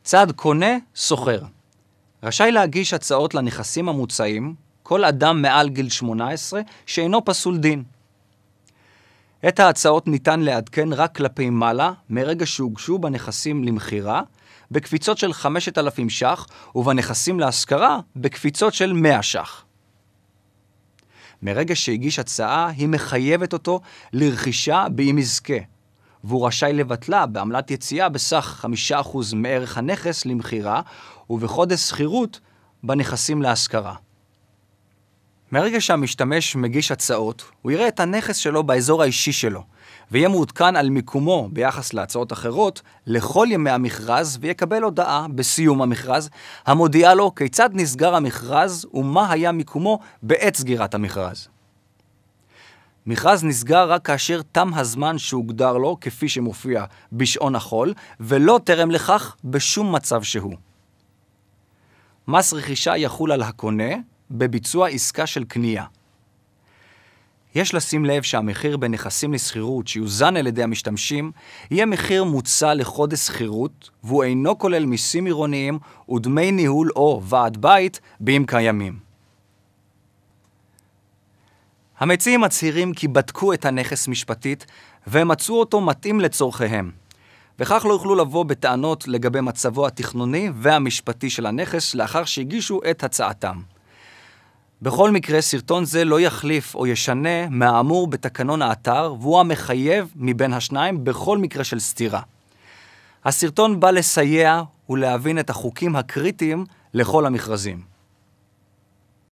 צד קונה, סוחר. רשאי להגיש הצעות לנכסים המוצעים, כל אדם מעל גיל 18 שאינו פסול דין. את ההצעות ניתן לעדכן רק כלפי מעלה, מרגע שהוגשו בנכסים למחירה, בקפיצות של 5,000 ש"ח, ובנכסים להשכרה, בקפיצות של 100 ש"ח. מרגע שהגיש הצעה, היא מחייבת אותו לרכישה באם יזכה, והוא רשאי לבטלה בעמלת יציאה בסך 5% מערך הנכס למחירה, ובחודש שכירות בנכסים להשכרה. מרגע שהמשתמש מגיש הצעות, הוא יראה את הנכס שלו באזור האישי שלו, ויהיה מעודכן על מיקומו ביחס להצעות אחרות לכל ימי המכרז, ויקבל הודעה בסיום המכרז, המודיעה לו כיצד נסגר המכרז ומה היה מיקומו בעת סגירת המכרז. מכרז נסגר רק כאשר תם הזמן שהוגדר לו כפי שמופיע בשעון החול, ולא תרם לכך בשום מצב שהוא. מס רכישה יחול על הקונה בביצוע עסקה של קנייה. יש לשים לב שהמחיר בנכסים לסחירות שיוזן על ידי המשתמשים יהיה מחיר מוצע לחודש שכירות, והוא אינו כולל מיסים עירוניים ודמי ניהול או ועד בית באם קיימים. המציעים מצהירים כי בדקו את הנכס משפטית ומצאו אותו מתאים לצורכיהם, וכך לא יוכלו לבוא בטענות לגבי מצבו התכנוני והמשפטי של הנכס לאחר שהגישו את הצעתם. בכל מקרה, סרטון זה לא יחליף או ישנה מהאמור בתקנון האתר, והוא המחייב מבין השניים בכל מקרה של סתירה. הסרטון בא לסייע ולהבין את החוקים הקריטיים לכל המכרזים.